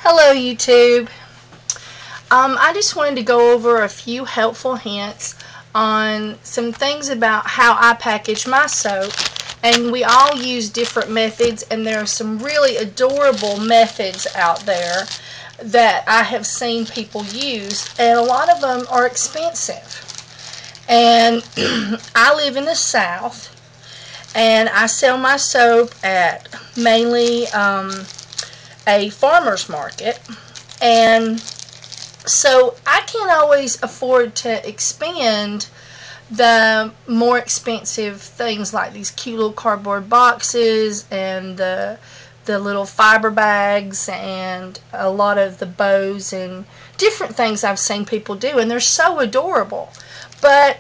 Hello YouTube. I just wanted to go over a few helpful hints on some things about how I package my soap. And we all use different methods, and there are some really adorable methods out there that I have seen people use, and a lot of them are expensive. And I live in the South, and I sell my soap at mainly a farmer's market, and so I can't always afford to expend the more expensive things like these cute little cardboard boxes and the little fiber bags and a lot of the bows and different things I've seen people do, and they're so adorable. But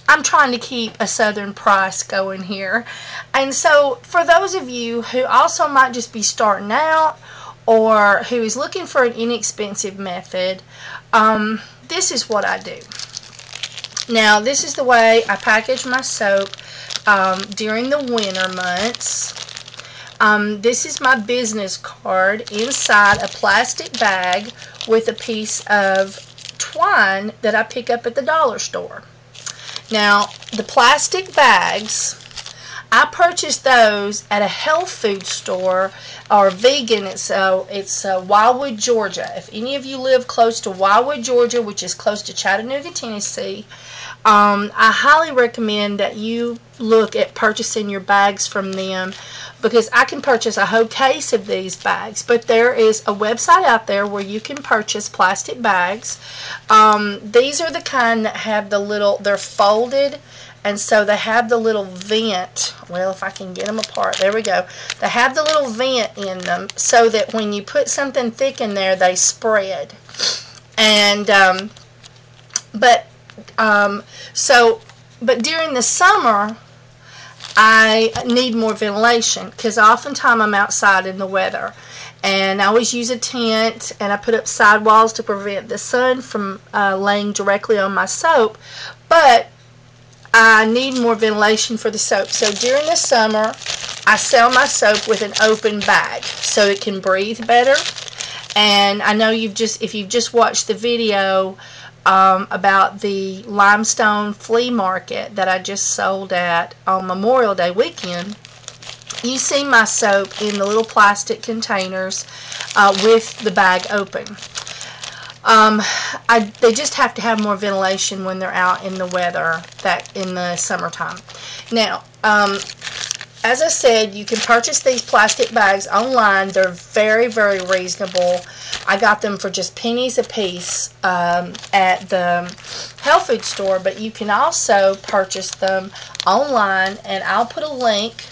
I'm trying to keep a southern price going here. And so for those of you who also might just be starting out or who is looking for an inexpensive method, this is what I do. Now, this is the way I package my soap during the winter months. This is my business card inside a plastic bag with a piece of twine that I pick up at the dollar store. Now, the plastic bags, I purchased those at a health food store or vegan. It's Wildwood, Georgia. If any of you live close to Wildwood, Georgia, which is close to Chattanooga, Tennessee, I highly recommend that you look at purchasing your bags from them, because I can purchase a whole case of these bags. But there is a website out there where you can purchase plastic bags. These are the kind that have the little, they're folded, and so they have the little vent. Well, if I can get them apart, there we go. They have the little vent in them so that when you put something thick in there, they spread. And but during the summer, I need more ventilation because oftentimes I'm outside in the weather, and I always use a tent, and I put up sidewalls to prevent the sun from laying directly on my soap. But I need more ventilation for the soap. So during the summer, I sell my soap with an open bag so it can breathe better. And I know if you've just watched the video about the limestone flea market that I just sold at on Memorial Day weekend, you see my soap in the little plastic containers with the bag open. They just have to have more ventilation when they're out in the weather, in the summertime. Now, as I said, you can purchase these plastic bags online. They're very, very reasonable. I got them for just pennies a piece at the health food store, but you can also purchase them online, and I'll put a link.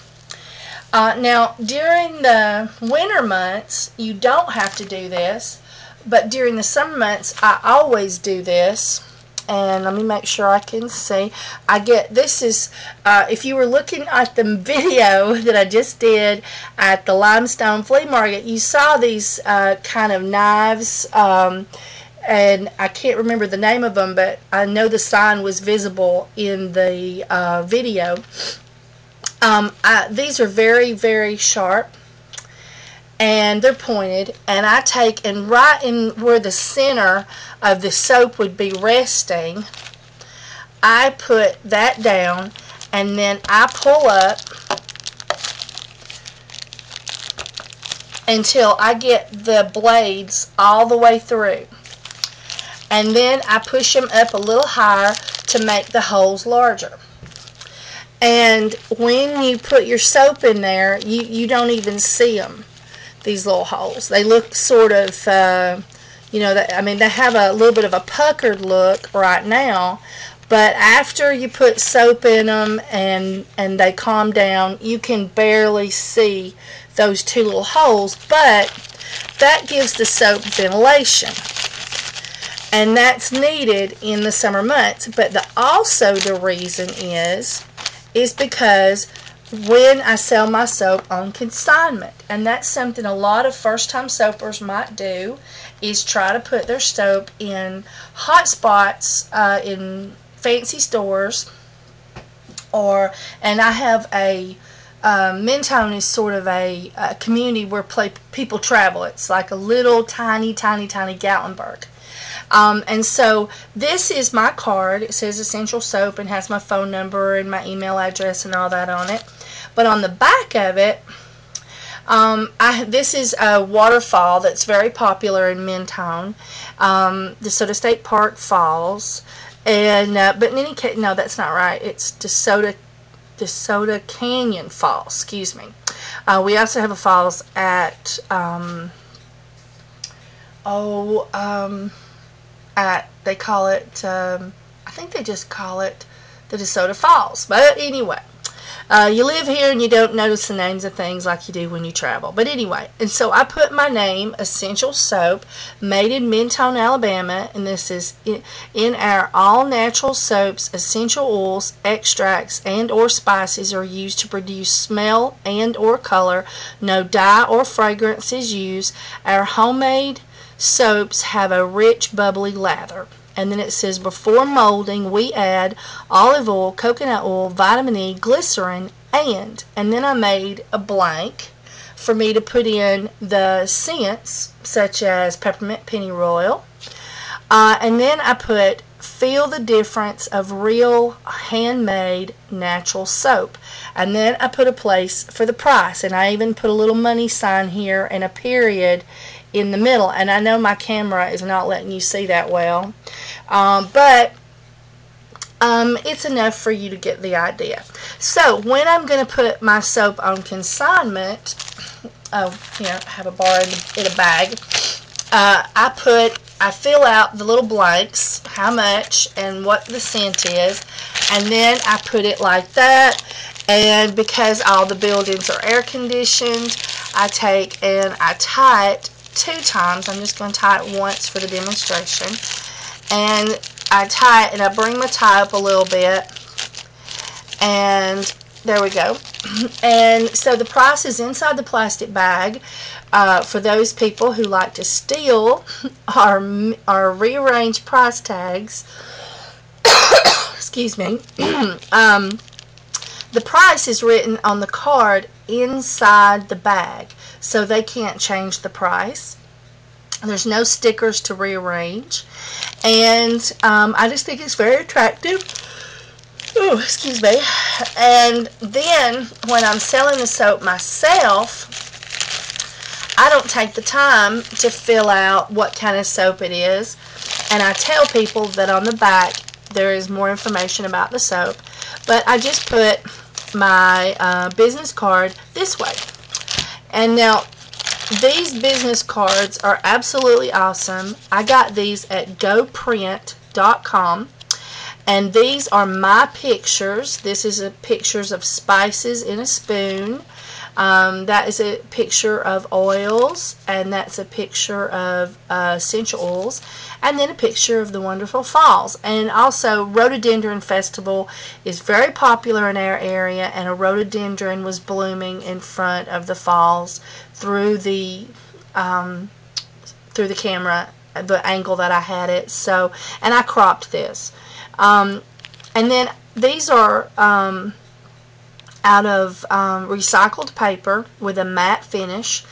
Now, during the winter months, you don't have to do this, but during the summer months, I always do this. And let me make sure I can see. This is, if you were looking at the video that I just did at the limestone flea market, you saw these kind of knives, and I can't remember the name of them, but I know the sign was visible in the video. These are very, very sharp, and they're pointed, and I take, and right in where the center of the soap would be resting, I put that down, and then I pull up until I get the blades all the way through, and then I push them up a little higher to make the holes larger. And when you put your soap in there, you don't even see them, these little holes. They look sort of, you know, I mean, they have a little bit of a puckered look right now, but after you put soap in them and they calm down, you can barely see those two little holes, but that gives the soap ventilation, and that's needed in the summer months. But also the reason is because when I sell my soap on consignment, and that's something a lot of first-time soapers might do, is try to put their soap in hot spots in fancy stores, and I have a Mentone is sort of a community where people travel. It's like a little tiny Gatlinburg. And so this is my card. It says Essential Soap and has my phone number and my email address and all that on it. But on the back of it, this is a waterfall that's very popular in Mentone, the DeSoto State Park Falls. And but in any case, no, that's not right. It's DeSoto Canyon Falls. Excuse me. We also have a falls at they call it, I think they just call it the DeSoto Falls. But anyway, you live here and you don't notice the names of things like you do when you travel. But anyway, and so I put my name, Essential Soap, made in Mentone, Alabama, and this is in our all-natural soaps. Essential oils, extracts, and or spices are used to produce smell and or color. No dye or fragrance is used. Our homemade soaps have a rich, bubbly lather. And then it says, before molding, we add olive oil, coconut oil, vitamin E, glycerin, and then I made a blank for me to put in the scents, such as peppermint pennyroyal. And then I put, feel the difference of real, handmade, natural soap. And then I put a place for the price. And I even put a little money sign here and a period in the middle. And I know my camera is not letting you see that well. But it's enough for you to get the idea. So when I'm going to put my soap on consignment, here I have a bar in a bag. I fill out the little blanks, how much and what the scent is, and then I put it like that. And because all the buildings are air conditioned, I take and I tie it 2 times. I'm just going to tie it once for the demonstration. And I tie it and I bring my tie up a little bit. And there we go. And so the price is inside the plastic bag. For those people who like to steal our rearranged price tags, excuse me, the price is written on the card inside the bag, so they can't change the price. There's no stickers to rearrange, and I just think it's very attractive. Ooh, excuse me. And then when I'm selling the soap myself, I don't take the time to fill out what kind of soap it is, and I tell people that on the back there is more information about the soap, but I just put my business card this way. And now these business cards are absolutely awesome. I got these at goprint.com, and these are my pictures. This is pictures of spices in a spoon. That is a picture of oils, and that's a picture of essential oils, and then a picture of the wonderful falls. And also, Rhododendron Festival is very popular in our area, and a rhododendron was blooming in front of the falls through the camera, the angle that I had it. So, and I cropped this. And then these are out of recycled paper with a matte finish,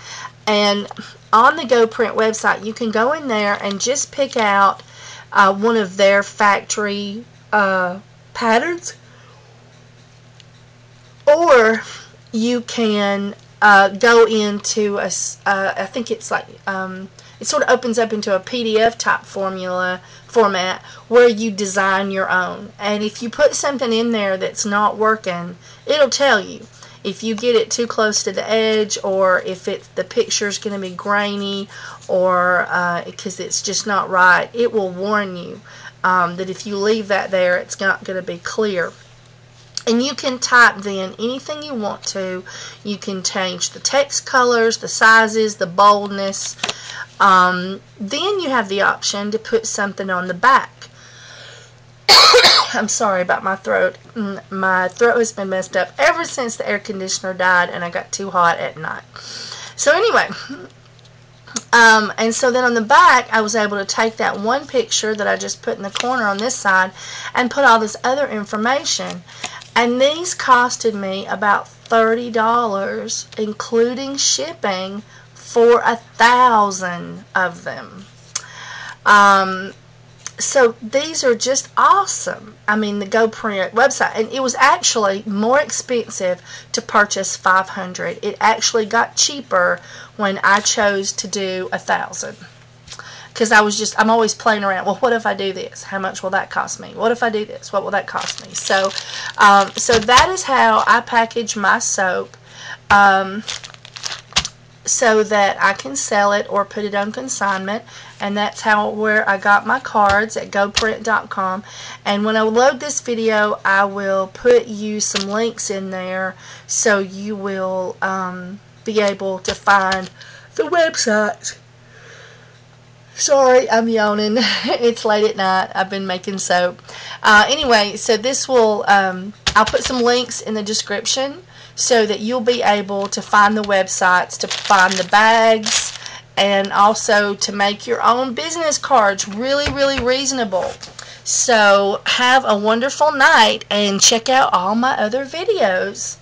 and on the GoPrint website you can go in there and just pick out one of their factory patterns, or you can go into a I think it's like it sort of opens up into a PDF type format where you design your own. And if you put something in there that's not working, it'll tell you. If you get it too close to the edge, or if the picture's going to be grainy, or because it's just not right, it will warn you that if you leave that there, it's not going to be clear. And you can type then anything you want to. You can change the text colors, the sizes, the boldness. Then you have the option to put something on the back. I'm sorry about my throat. My throat has been messed up ever since the air conditioner died and I got too hot at night. So anyway, And so then on the back, I was able to take that one picture that I just put in the corner on this side and put all this other information. And these costed me about $30, including shipping, for 1,000 of them. So these are just awesome. I mean, the GoPrint website, and it was actually more expensive to purchase 500. It actually got cheaper when I chose to do 1,000. Because I'm always playing around. Well, what if I do this? How much will that cost me? What if I do this? What will that cost me? So, so that is how I package my soap. So that I can sell it or put it on consignment, and that's where I got my cards at GoPrint.com. And when I load this video, I will put you some links in there so you will be able to find the website. Sorry, I'm yawning. It's late at night. I've been making soap. Anyway, so this will, I'll put some links in the description so that you'll be able to find the websites, to find the bags, and also to make your own business cards really, really reasonable. So have a wonderful night and check out all my other videos.